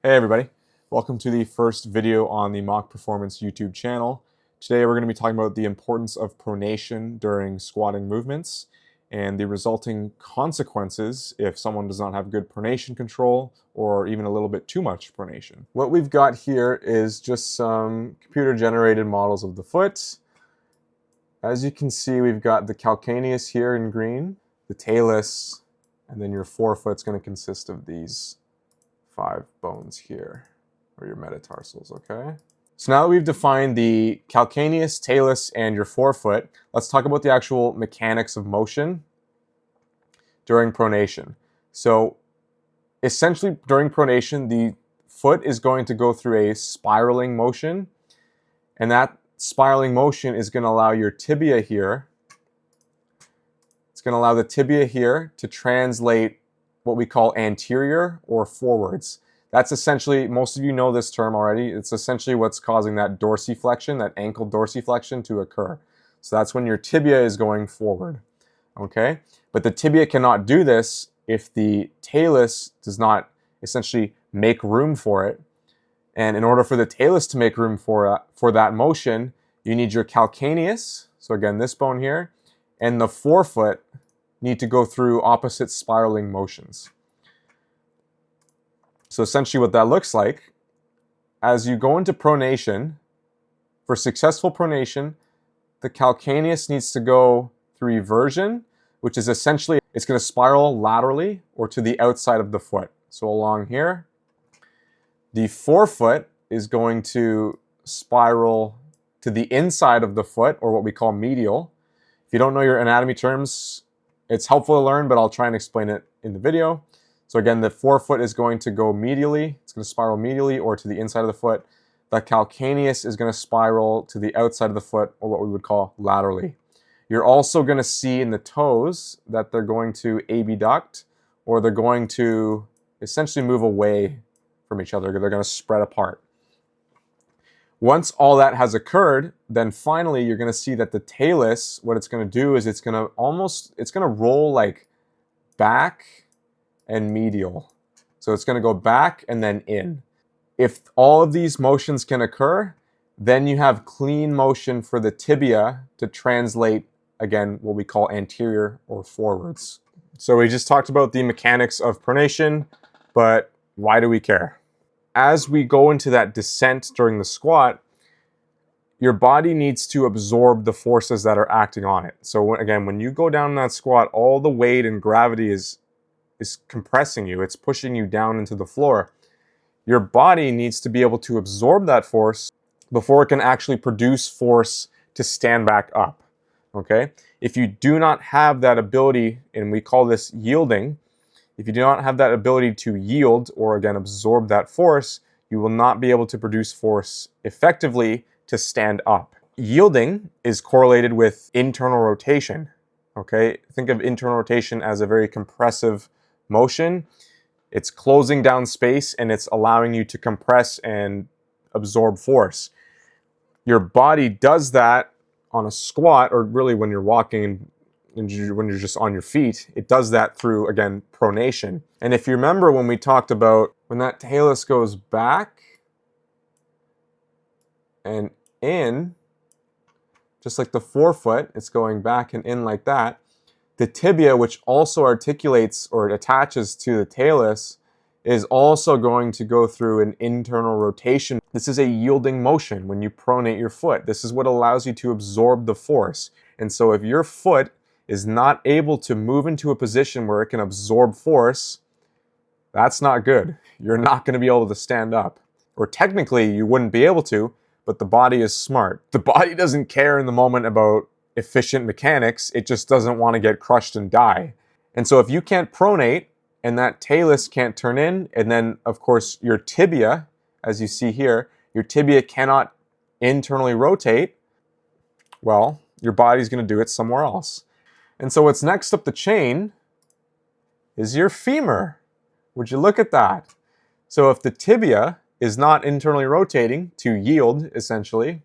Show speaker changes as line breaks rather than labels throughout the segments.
Hey everybody, welcome to the first video on the Mock Performance YouTube channel. Today we're going to be talking about the importance of pronation during squatting movements and the resulting consequences if someone does not have good pronation control or even a little bit too much pronation. What we've got here is just some computer generated models of the foot. As you can see, we've got the calcaneus here in green, the talus, and then your forefoot's going to consist of these 5 bones here, or your metatarsals, okay? So now that we've defined the calcaneus, talus, and your forefoot, let's talk about the actual mechanics of motion during pronation. So essentially during pronation, the foot is going to go through a spiraling motion, and that spiraling motion is going to allow your tibia here, it's going to allow the tibia here to translate what we call anterior or forwards. That's essentially, most of you know this term already, it's essentially what's causing that dorsiflexion, that ankle dorsiflexion to occur. So that's when your tibia is going forward, okay? But the tibia cannot do this if the talus does not essentially make room for it. And in order for the talus to make room for that motion, you need your calcaneus, so again this bone here, and the forefoot need to go through opposite spiraling motions. So essentially what that looks like, as you go into pronation, for successful pronation, the calcaneus needs to go through eversion, which is essentially, it's going to spiral laterally or to the outside of the foot. So along here, the forefoot is going to spiral to the inside of the foot, or what we call medial. If you don't know your anatomy terms, it's helpful to learn, but I'll try and explain it in the video. So again, the forefoot is going to go medially. It's going to spiral medially or to the inside of the foot. The calcaneus is going to spiral to the outside of the foot, or what we would call laterally. You're also going to see in the toes that they're going to abduct, or they're going to essentially move away from each other. They're going to spread apart. Once all that has occurred, then finally you're going to see that the talus, what it's going to do is it's going to roll like back and medial. So it's going to go back and then in. If all of these motions can occur, then you have clean motion for the tibia to translate, again, what we call anterior or forwards. So we just talked about the mechanics of pronation, but why do we care? As we go into that descent during the squat, your body needs to absorb the forces that are acting on it. So again, when you go down in that squat, all the weight and gravity is compressing you. It's pushing you down into the floor. Your body needs to be able to absorb that force before it can actually produce force to stand back up, okay? If you do not have that ability, and we call this yielding, if you do not have that ability to yield, or again, absorb that force, you will not be able to produce force effectively to stand up. Yielding is correlated with internal rotation, okay? Think of internal rotation as a very compressive motion. It's closing down space and it's allowing you to compress and absorb force. Your body does that on a squat, or really when you're walking and when you're just on your feet, it does that through, again, pronation. And if you remember when we talked about when that talus goes back and in, just like the forefoot, it's going back and in like that, the tibia, which also articulates or attaches to the talus, is also going to go through an internal rotation. This is a yielding motion when you pronate your foot. This is what allows you to absorb the force. And so if your foot is not able to move into a position where it can absorb force, that's not good. You're not going to be able to stand up. Or technically, you wouldn't be able to, but the body is smart. The body doesn't care in the moment about efficient mechanics. It just doesn't want to get crushed and die. And so if you can't pronate, and that talus can't turn in, and then, of course, your tibia, as you see here, your tibia cannot internally rotate, well, your body's going to do it somewhere else. And so what's next up the chain is your femur. Would you look at that? So if the tibia is not internally rotating to yield, essentially,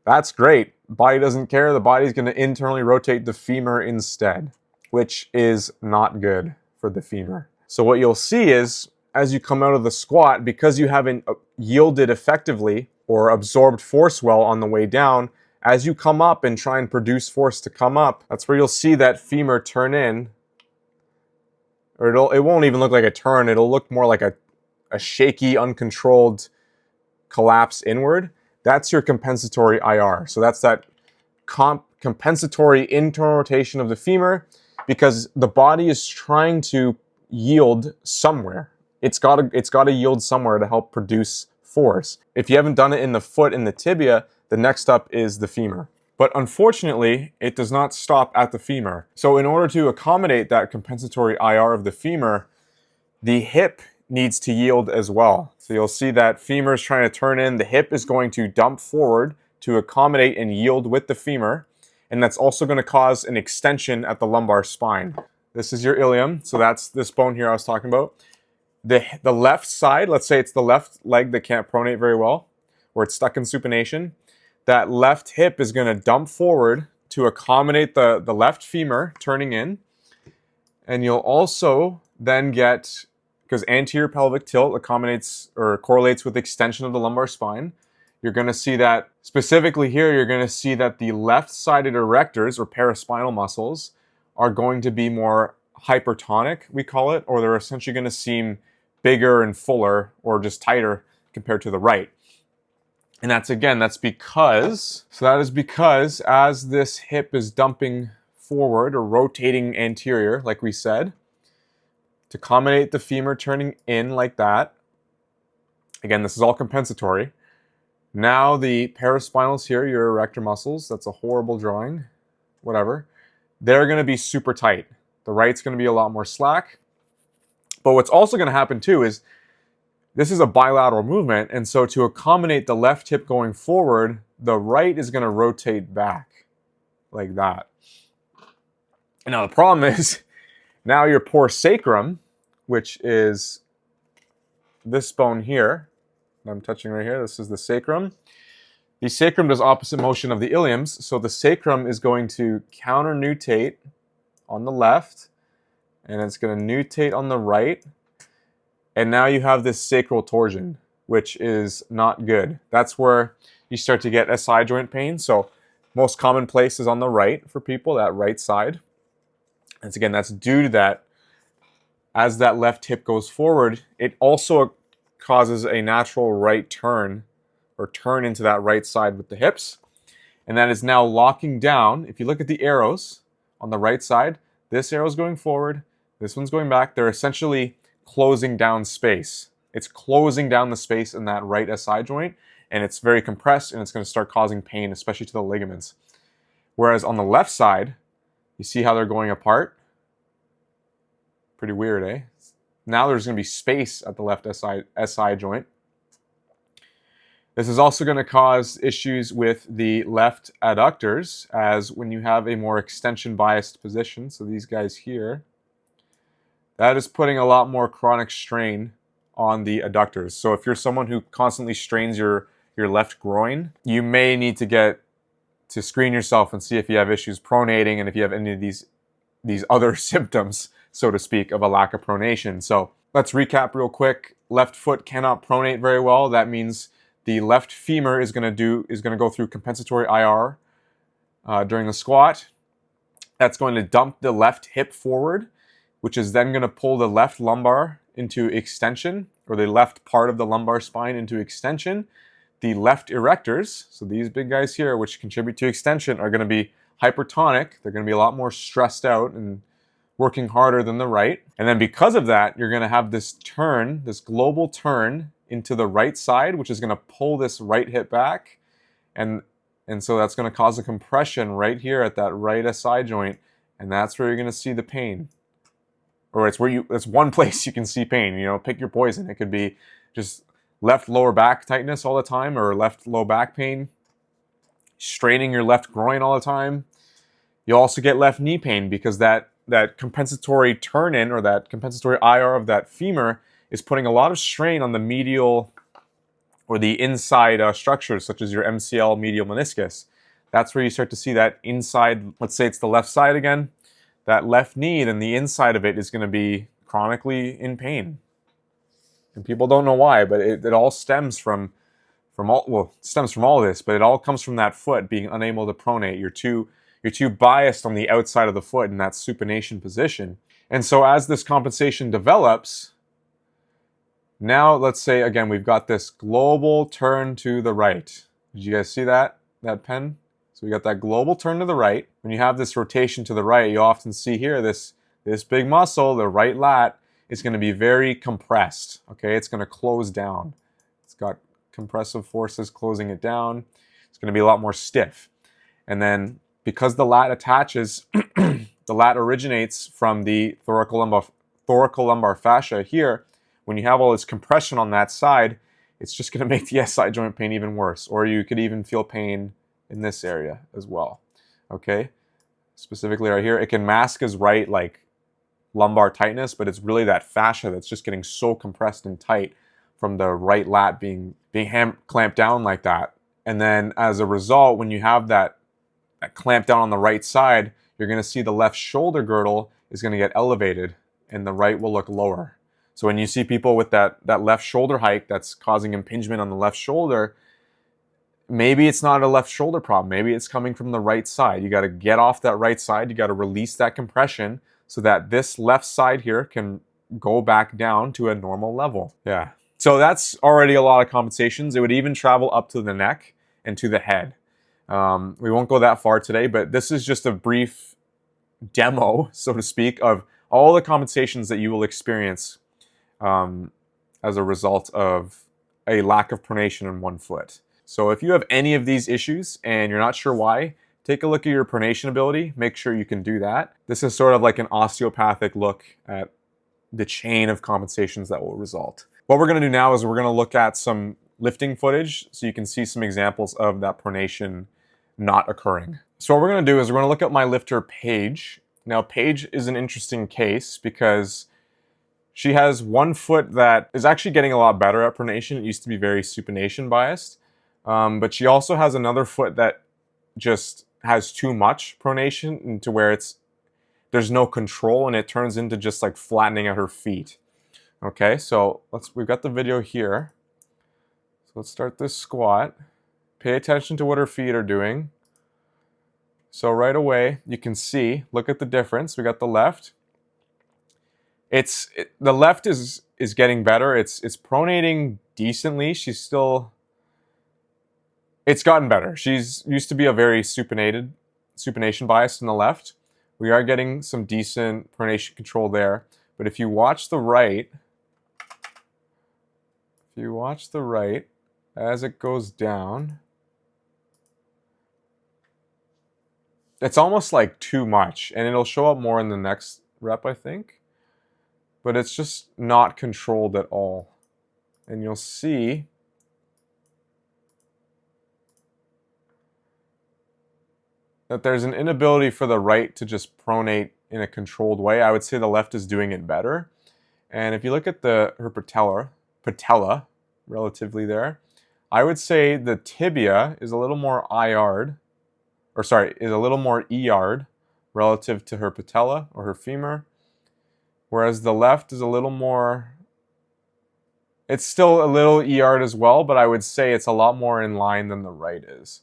that's great. Body doesn't care. The body's going to internally rotate the femur instead, which is not good for the femur. So what you'll see is as you come out of the squat, because you haven't yielded effectively or absorbed force well on the way down, as you come up and try and produce force to come up, that's where you'll see that femur turn in. Or it won't even look like a turn, it'll look more like a shaky, uncontrolled collapse inward. That's your compensatory IR. So that's that compensatory internal rotation of the femur, because the body is trying to yield somewhere. It's got to yield somewhere to help produce force. If you haven't done it in the foot and the tibia, the next up is the femur. But unfortunately, it does not stop at the femur. So in order to accommodate that compensatory IR of the femur, the hip needs to yield as well. So you'll see that femur is trying to turn in, the hip is going to dump forward to accommodate and yield with the femur, and that's also going to cause an extension at the lumbar spine. This is your ilium, so that's this bone here I was talking about. The left side, let's say it's the left leg that can't pronate very well, or it's stuck in supination, that left hip is going to dump forward to accommodate the left femur turning in, and you'll also then get, because anterior pelvic tilt accommodates or correlates with extension of the lumbar spine, you're going to see that, specifically here, you're going to see that the left-sided erectors or paraspinal muscles are going to be more hypertonic, we call it, or they're essentially going to seem bigger and fuller or just tighter compared to the right. And that's because as this hip is dumping forward or rotating anterior, like we said, to accommodate the femur turning in like that, again, this is all compensatory. Now the paraspinals here, your erector muscles, that's a horrible drawing, whatever, they're going to be super tight. The right's going to be a lot more slack. But what's also going to happen too is this is a bilateral movement, and so to accommodate the left hip going forward, the right is going to rotate back like that. And now the problem is, now your poor sacrum, which is this bone here, I'm touching right here, this is the sacrum. The sacrum does opposite motion of the iliums, so the sacrum is going to counter-nutate on the left, and it's going to nutate on the right, and now you have this sacral torsion, which is not good. That's where you start to get SI joint pain. So most common place is on the right for people, that right side. And again, that's due to that, as that left hip goes forward, it also causes a natural right turn, or turn into that right side with the hips. And that is now locking down. If you look at the arrows on the right side, this arrow is going forward, this one's going back. They're essentially closing down space. It's closing down the space in that right SI joint, and it's very compressed, and it's going to start causing pain, especially to the ligaments. Whereas on the left side, you see how they're going apart? Pretty weird, eh? Now there's going to be space at the left SI joint. This is also going to cause issues with the left adductors, as when you have a more extension biased position, so these guys here, that is putting a lot more chronic strain on the adductors. So if you're someone who constantly strains your left groin, you may need to screen yourself and see if you have issues pronating, and if you have any of these other symptoms, so to speak, of a lack of pronation. So let's recap real quick. Left foot cannot pronate very well. That means the left femur is going to go through compensatory IR during the squat. That's going to dump the left hip forward, which is then going to pull the left lumbar into extension, or the left part of the lumbar spine into extension. The left erectors, so these big guys here, which contribute to extension, are going to be hypertonic. They're going to be a lot more stressed out and working harder than the right. And then because of that, you're going to have this turn, this global turn into the right side, which is going to pull this right hip back. And so that's going to cause a compression right here at that right SI joint. And that's where you're going to see the pain. Or it's one place you can see pain. You know, pick your poison. It could be just left lower back tightness all the time, or left low back pain, straining your left groin all the time. You'll also get left knee pain, because that compensatory turn in, or that compensatory IR of that femur, is putting a lot of strain on the medial or the inside structures, such as your MCL medial meniscus. That's where you start to see that inside, let's say it's the left side again, that left knee, then the inside of it is going to be chronically in pain. And people don't know why, but it all stems from all, well, it stems from all this, but it all comes from that foot being unable to pronate. You're too biased on the outside of the foot in that supination position. And so as this compensation develops, now let's say again we've got this global turn to the right. Did you guys see that pen? So we got that global turn to the right. When you have this rotation to the right, you often see here this big muscle, the right lat, is going to be very compressed. Okay, it's going to close down. It's got compressive forces closing it down. It's going to be a lot more stiff. And then because the lat attaches, the lat originates from the thoracolumbar fascia here. When you have all this compression on that side, it's just going to make the SI joint pain even worse. Or you could even feel pain in this area as well. Okay, specifically right here, it can mask as right like lumbar tightness, but it's really that fascia that's just getting so compressed and tight from the right lat being clamped down like that. And then as a result, when you have that clamp down on the right side, you're going to see the left shoulder girdle is going to get elevated and the right will look lower. So when you see people with that left shoulder hike that's causing impingement on the left shoulder, maybe it's not a left shoulder problem. Maybe it's coming from the right side. You got to get off that right side. You got to release that compression so that this left side here can go back down to a normal level. Yeah. So that's already a lot of compensations. It would even travel up to the neck and to the head. We won't go that far today, but this is just a brief demo, so to speak, of all the compensations that you will experience as a result of a lack of pronation in one foot. So if you have any of these issues and you're not sure why, take a look at your pronation ability. Make sure you can do that. This is sort of like an osteopathic look at the chain of compensations that will result. What we're going to do now is we're going to look at some lifting footage so you can see some examples of that pronation not occurring. So what we're going to do is we're going to look at my lifter Paige. Now Paige is an interesting case because she has one foot that is actually getting a lot better at pronation. It used to be very supination biased. But she also has another foot that just has too much pronation into where there's no control and it turns into just like flattening out her feet. Okay, so we've got the video here. So let's start this squat. Pay attention to what her feet are doing. So right away, you can see, look at the difference. We got the left. The left is getting better. It's pronating decently. It's gotten better. She's used to be a very supination biased in the left. We are getting some decent pronation control there. But if you watch the right, as it goes down, it's almost like too much. And it'll show up more in the next rep, I think. But it's just not controlled at all. And you'll see that there's an inability for the right to just pronate in a controlled way. I would say the left is doing it better. And if you look at her patella relatively there, I would say the tibia is a little more ER'd relative to her patella or her femur. Whereas the left is a little more, it's still a little ER'd as well, but I would say it's a lot more in line than the right is.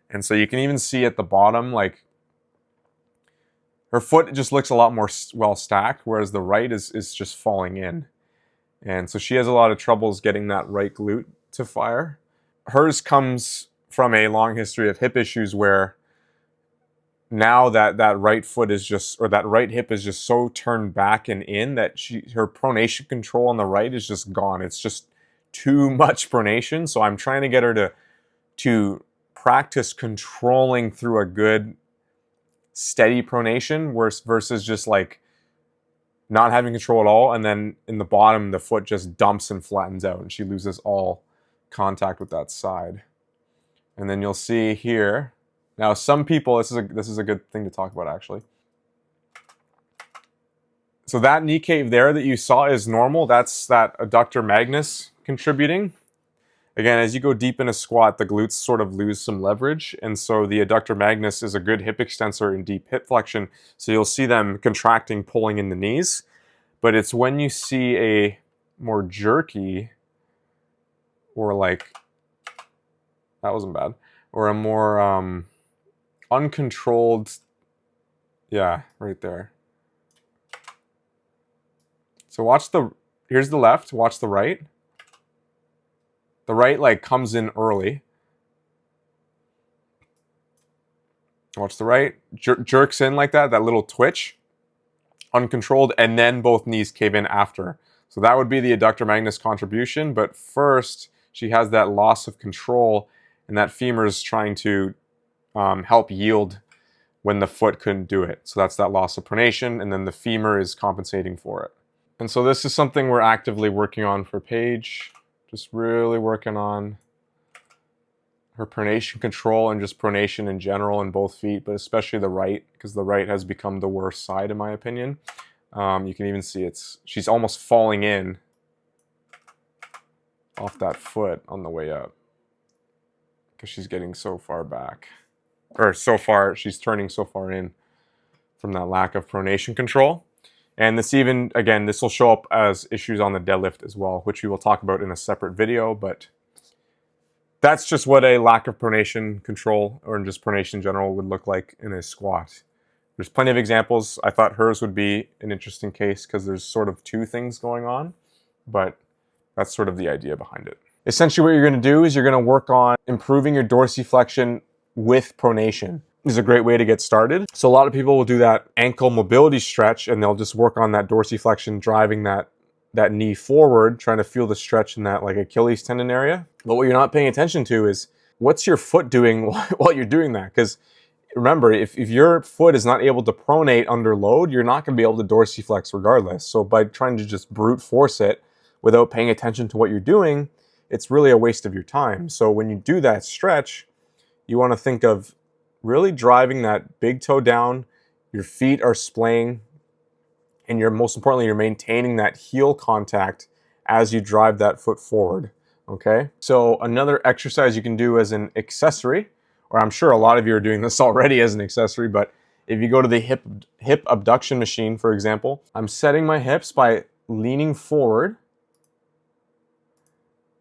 And so you can even see at the bottom, like, her foot just looks a lot more well stacked, whereas the right is just falling in. And so she has a lot of troubles getting that right glute to fire. Hers comes from a long history of hip issues where now that right foot is just, or that right hip is just so turned back and in that her pronation control on the right is just gone. It's just too much pronation. So I'm trying to get her to practice controlling through a good steady pronation versus just like not having control at all, and then in the bottom the foot just dumps and flattens out and she loses all contact with that side. And then you'll see here, now some people, this is a good thing to talk about actually. So that knee cave there that you saw is normal. That's that adductor magnus contributing. Again, as you go deep in a squat, the glutes sort of lose some leverage. And so the adductor magnus is a good hip extensor in deep hip flexion. So you'll see them contracting, pulling in the knees. But it's when you see more jerky, or like, that wasn't bad, or a more uncontrolled, yeah, right there. So watch here's the left, watch the right. The right like comes in early. Watch the right, jerks in like that little twitch, uncontrolled, and then both knees cave in after. So that would be the adductor magnus contribution, but first she has that loss of control, and that femur is trying to help yield when the foot couldn't do it. So that's that loss of pronation, and then the femur is compensating for it. And so this is something we're actively working on for Paige, just really working on her pronation control and just pronation in general in both feet, but especially the right, because the right has become the worst side in my opinion. You can even see she's almost falling in off that foot on the way up because she's getting so far back, or she's turning so far in from that lack of pronation control. And this even, again, this will show up as issues on the deadlift as well, which we will talk about in a separate video, but that's just what a lack of pronation control, or just pronation in general, would look like in a squat. There's plenty of examples. I thought hers would be an interesting case because there's sort of two things going on, but that's sort of the idea behind it. Essentially what you're going to do is you're going to work on improving your dorsiflexion with pronation. This is a great way to get started. So a lot of people will do that ankle mobility stretch and they'll just work on that dorsiflexion, driving that knee forward, trying to feel the stretch in that like Achilles tendon area. But what you're not paying attention to is what's your foot doing while you're doing that? Because remember, if your foot is not able to pronate under load, you're not going to be able to dorsiflex regardless. So by trying to just brute force it without paying attention to what you're doing, it's really a waste of your time. So when you do that stretch, you want to think of really driving that big toe down, your feet are splaying, and most importantly, you're maintaining that heel contact as you drive that foot forward, okay? So another exercise you can do as an accessory, or I'm sure a lot of you are doing this already as an accessory, but if you go to the hip abduction machine, for example, I'm setting my hips by leaning forward,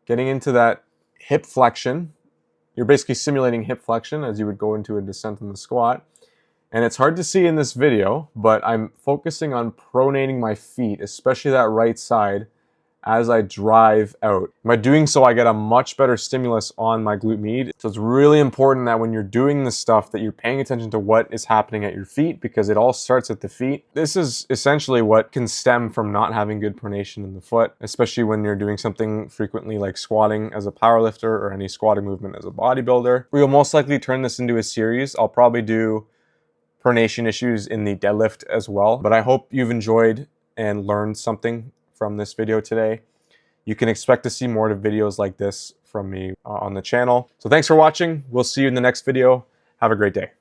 getting into that hip flexion. You're basically simulating hip flexion as you would go into a descent in the squat. And it's hard to see in this video, but I'm focusing on pronating my feet, especially that right side, as I drive out. By doing so, I get a much better stimulus on my glute med. So it's really important that when you're doing this stuff that you're paying attention to what is happening at your feet, because it all starts at the feet. This is essentially what can stem from not having good pronation in the foot, especially when you're doing something frequently like squatting as a powerlifter or any squatting movement as a bodybuilder. We will most likely turn this into a series. I'll probably do pronation issues in the deadlift as well, but I hope you've enjoyed and learned something from this video today. You can expect to see more of videos like this from me on the channel. So thanks for watching. We'll see you in the next video. Have a great day.